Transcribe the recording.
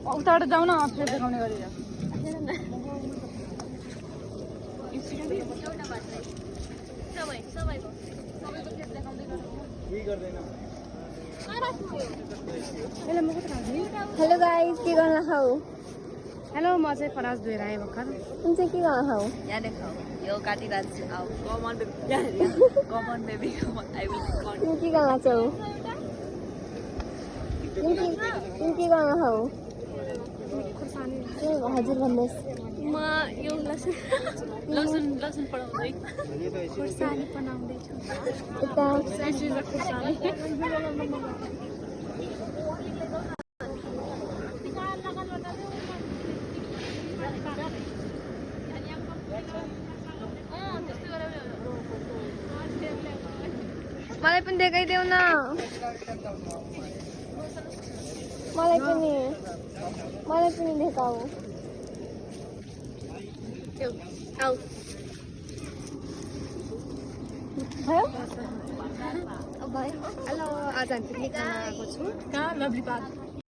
उताबाट जाऊ न फेरि देखाउने गरेर हेलो गाइस के गर्न खाऊ हेलो म चाहिँ फराज धोएर आएँ भर्खर तुम चाहिँ के गर्न खाऊ यहाँ देखाऊ यो काटिरहेको छु अब कमन बेबी आई विल तिमी के गर्न छौ तिमी के गर्न खाऊ हजुर भन्नुहोस् म यो लसुन पढाउँदै खुर्सानी बनाउँदैछु यता खुर्सानी मलाई पनि देखाइदेऊ न मलाई पनि देखाऊ भयो हेलो आज हामी पिकनिक जान आएको छु कहाँ लभली पार्क